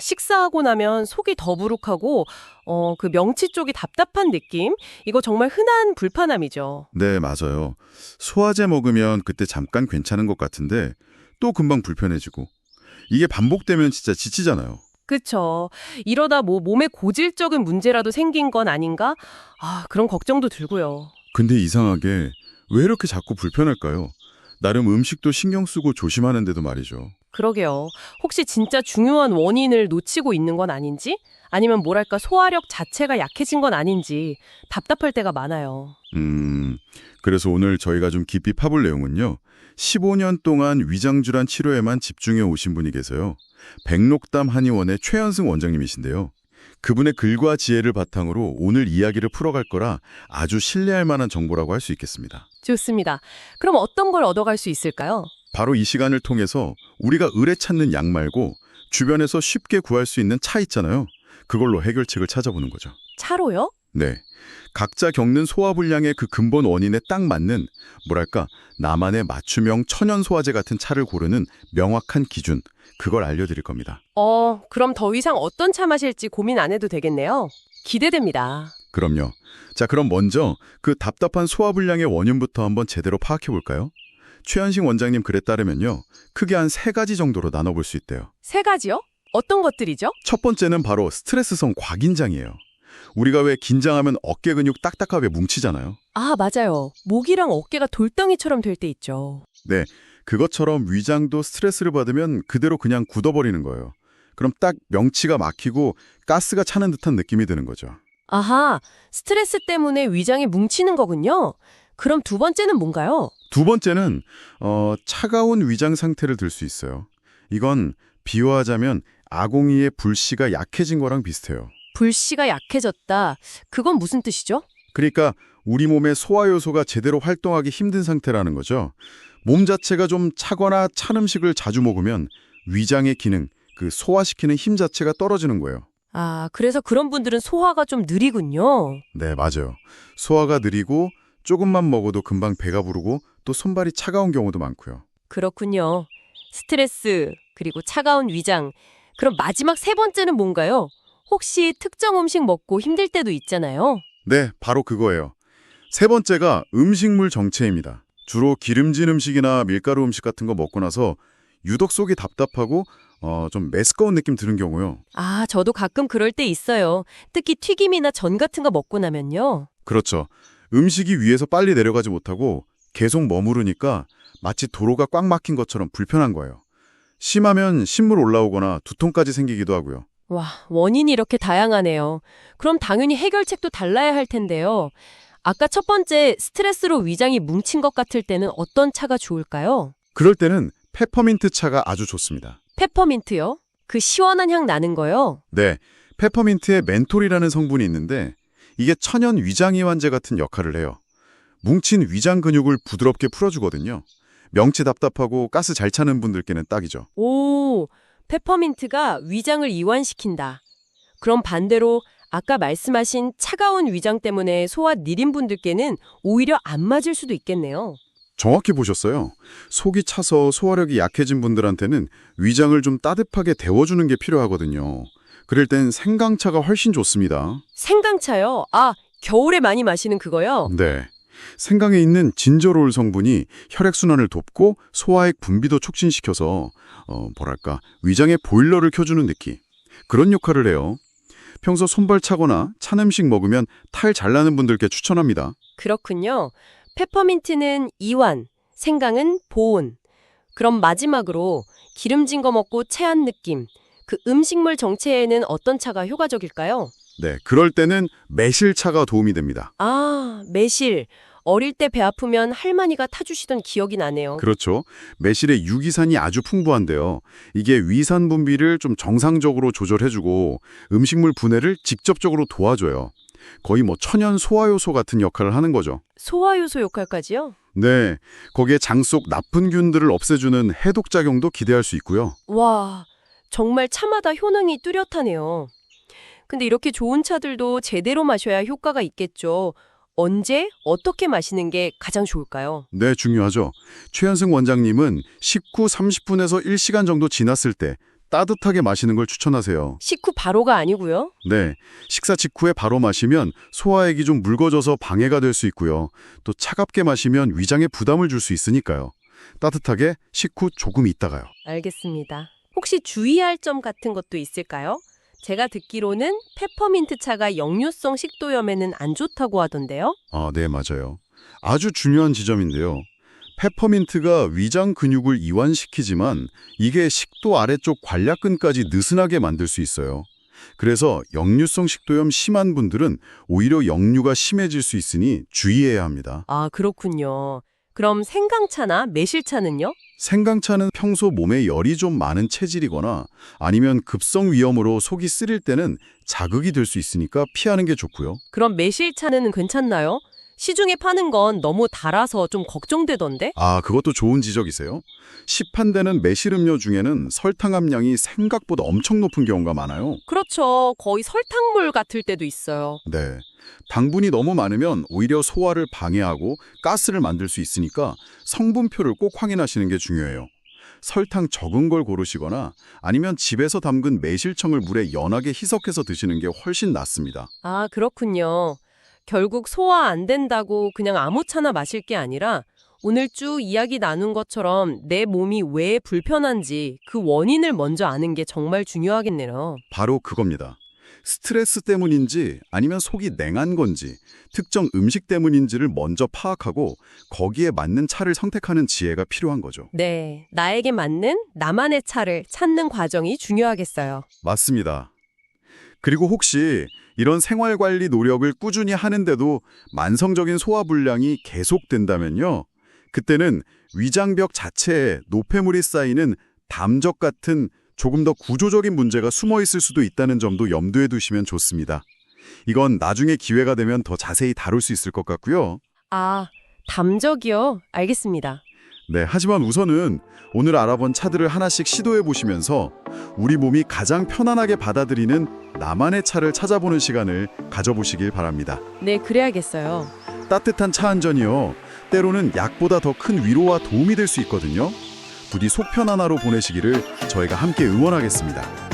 식사하고 나면 속이 더부룩하고, 그 명치 쪽이 답답한 느낌? 이거 정말 흔한 불편함이죠. 네, 맞아요. 소화제 먹으면 그때 잠깐 괜찮은 것 같은데 또 금방 불편해지고. 이게 반복되면 진짜 지치잖아요. 그쵸. 이러다 뭐 몸에 고질적인 문제라도 생긴 건 아닌가? 그런 걱정도 들고요. 근데 이상하게 왜 이렇게 자꾸 불편할까요? 나름 음식도 신경 쓰고 조심하는데도 말이죠. 그러게요. 혹시 진짜 중요한 원인을 놓치고 있는 건 아닌지? 아니면 뭐랄까 소화력 자체가 약해진 건 아닌지 답답할 때가 많아요. 그래서 오늘 저희가 좀 깊이 파볼 내용은요. 15년 동안 위장질환 치료에만 집중해 오신 분이 계세요. 백록담 한의원의 최현승 원장님이신데요. 그분의 글과 지혜를 바탕으로 오늘 이야기를 풀어갈 거라 아주 신뢰할 만한 정보라고 할 수 있겠습니다. 좋습니다. 그럼 어떤 걸 얻어갈 수 있을까요? 바로 이 시간을 통해서 우리가 의뢰 찾는 약 말고 주변에서 쉽게 구할 수 있는 차 있잖아요. 그걸로 해결책을 찾아보는 거죠. 차로요? 네. 각자 겪는 소화불량의 그 근본 원인에 딱 맞는 뭐랄까 나만의 맞춤형 천연 소화제 같은 차를 고르는 명확한 기준, 그걸 알려드릴 겁니다. 그럼 더 이상 어떤 차 마실지 고민 안 해도 되겠네요. 기대됩니다. 그럼요. 자, 그럼 먼저 그 답답한 소화불량의 원인부터 한번 제대로 파악해 볼까요? 최현식 원장님 글에 따르면요. 크게 한 3가지 정도로 나눠볼 수 있대요. 3가지요? 어떤 것들이죠? 첫 번째는 바로 스트레스성 과긴장이에요. 우리가 왜 긴장하면 어깨 근육 딱딱하게 뭉치잖아요. 맞아요. 목이랑 어깨가 돌덩이처럼 될 때 있죠. 네, 그것처럼 위장도 스트레스를 받으면 그대로 그냥 굳어버리는 거예요. 그럼 딱 명치가 막히고 가스가 차는 듯한 느낌이 드는 거죠. 아하, 스트레스 때문에 위장이 뭉치는 거군요. 그럼 두 번째는 뭔가요? 두 번째는 차가운 위장 상태를 들 수 있어요. 이건 비유하자면 아공이의 불씨가 약해진 거랑 비슷해요. 불씨가 약해졌다. 그건 무슨 뜻이죠? 그러니까 우리 몸의 소화 요소가 제대로 활동하기 힘든 상태라는 거죠. 몸 자체가 좀 차거나 찬 음식을 자주 먹으면 위장의 기능, 그 소화시키는 힘 자체가 떨어지는 거예요. 그래서 그런 분들은 소화가 좀 느리군요. 네, 맞아요. 소화가 느리고 조금만 먹어도 금방 배가 부르고 또 손발이 차가운 경우도 많고요. 그렇군요. 스트레스, 그리고 차가운 위장. 그럼 마지막 3번째는 뭔가요? 혹시 특정 음식 먹고 힘들 때도 있잖아요. 네, 바로 그거예요. 3번째가 음식물 정체입니다. 주로 기름진 음식이나 밀가루 음식 같은 거 먹고 나서 유독 속이 답답하고 좀 메스꺼운 느낌 드는 경우요. 저도 가끔 그럴 때 있어요. 특히 튀김이나 전 같은 거 먹고 나면요. 그렇죠. 음식이 위에서 빨리 내려가지 못하고 계속 머무르니까 마치 도로가 꽉 막힌 것처럼 불편한 거예요. 심하면 신물 올라오거나 두통까지 생기기도 하고요. 와, 원인이 이렇게 다양하네요. 그럼 당연히 해결책도 달라야 할 텐데요. 아까 첫 번째 스트레스로 위장이 뭉친 것 같을 때는 어떤 차가 좋을까요? 그럴 때는 페퍼민트 차가 아주 좋습니다. 페퍼민트요? 그 시원한 향 나는 거요? 네, 페퍼민트에 멘톨이라는 성분이 있는데 이게 천연 위장이완제 같은 역할을 해요. 뭉친 위장 근육을 부드럽게 풀어주거든요. 명치 답답하고 가스 잘 차는 분들께는 딱이죠. 오, 페퍼민트가 위장을 이완시킨다. 그럼 반대로 아까 말씀하신 차가운 위장 때문에 소화 느린 분들께는 오히려 안 맞을 수도 있겠네요. 정확히 보셨어요. 속이 차서 소화력이 약해진 분들한테는 위장을 좀 따뜻하게 데워주는 게 필요하거든요. 그럴 땐 생강차가 훨씬 좋습니다. 생강차요? 겨울에 많이 마시는 그거요? 네. 생강에 있는 진저롤 성분이 혈액순환을 돕고 소화액 분비도 촉진시켜서 뭐랄까 위장의 보일러를 켜주는 느낌. 그런 역할을 해요. 평소 손발 차거나 찬 음식 먹으면 탈 잘 나는 분들께 추천합니다. 그렇군요. 페퍼민트는 이완, 생강은 보온. 그럼 마지막으로 기름진 거 먹고 체한 느낌. 그 음식물 정체에는 어떤 차가 효과적일까요? 네, 그럴 때는 매실차가 도움이 됩니다. 매실. 어릴 때 배 아프면 할머니가 타주시던 기억이 나네요. 그렇죠. 매실의 유기산이 아주 풍부한데요. 이게 위산 분비를 좀 정상적으로 조절해주고 음식물 분해를 직접적으로 도와줘요. 거의 천연 소화효소 같은 역할을 하는 거죠. 소화효소 역할까지요? 네, 거기에 장 속 나쁜 균들을 없애주는 해독작용도 기대할 수 있고요. 와, 정말 차마다 효능이 뚜렷하네요. 근데 이렇게 좋은 차들도 제대로 마셔야 효과가 있겠죠. 언제, 어떻게 마시는 게 가장 좋을까요? 네, 중요하죠. 최현승 원장님은 식후 30분에서 1시간 정도 지났을 때 따뜻하게 마시는 걸 추천하세요. 식후 바로가 아니고요. 네, 식사 직후에 바로 마시면 소화액이 좀 묽어져서 방해가 될 수 있고요. 또 차갑게 마시면 위장에 부담을 줄 수 있으니까요. 따뜻하게 식후 조금 있다가요. 알겠습니다. 혹시 주의할 점 같은 것도 있을까요? 제가 듣기로는 페퍼민트 차가 역류성 식도염에는 안 좋다고 하던데요. 아, 네, 맞아요. 아주 중요한 지점인데요. 페퍼민트가 위장 근육을 이완시키지만 이게 식도 아래쪽 관략근까지 느슨하게 만들 수 있어요. 그래서 역류성 식도염 심한 분들은 오히려 역류가 심해질 수 있으니 주의해야 합니다. 아, 그렇군요. 그럼 생강차나 매실차는요? 생강차는 평소 몸에 열이 좀 많은 체질이거나 아니면 급성 위염으로 속이 쓰릴 때는 자극이 될 수 있으니까 피하는 게 좋고요. 그럼 매실차는 괜찮나요? 시중에 파는 건 너무 달아서 좀 걱정되던데? 아, 그것도 좋은 지적이세요. 시판되는 매실 음료 중에는 설탕 함량이 생각보다 엄청 높은 경우가 많아요. 그렇죠. 거의 설탕물 같을 때도 있어요. 네. 당분이 너무 많으면 오히려 소화를 방해하고 가스를 만들 수 있으니까 성분표를 꼭 확인하시는 게 중요해요. 설탕 적은 걸 고르시거나 아니면 집에서 담근 매실청을 물에 연하게 희석해서 드시는 게 훨씬 낫습니다. 아, 그렇군요. 결국 소화 안 된다고 그냥 아무 차나 마실 게 아니라 오늘 쭉 이야기 나눈 것처럼 내 몸이 왜 불편한지 그 원인을 먼저 아는 게 정말 중요하겠네요. 바로 그겁니다. 스트레스 때문인지 아니면 속이 냉한 건지 특정 음식 때문인지를 먼저 파악하고 거기에 맞는 차를 선택하는 지혜가 필요한 거죠. 네, 나에게 맞는 나만의 차를 찾는 과정이 중요하겠어요. 맞습니다. 그리고 혹시 이런 생활관리 노력을 꾸준히 하는데도 만성적인 소화불량이 계속된다면요. 그때는 위장벽 자체에 노폐물이 쌓이는 담적 같은 조금 더 구조적인 문제가 숨어 있을 수도 있다는 점도 염두에 두시면 좋습니다. 이건 나중에 기회가 되면 더 자세히 다룰 수 있을 것 같고요. 아, 담적이요? 알겠습니다. 네, 하지만 우선은 오늘 알아본 차들을 하나씩 시도해 보시면서 우리 몸이 가장 편안하게 받아들이는 나만의 차를 찾아보는 시간을 가져보시길 바랍니다. 네, 그래야겠어요. 따뜻한 차 한 잔이요. 때로는 약보다 더 큰 위로와 도움이 될 수 있거든요. 부디 속 편안하로 보내시기를 저희가 함께 응원하겠습니다.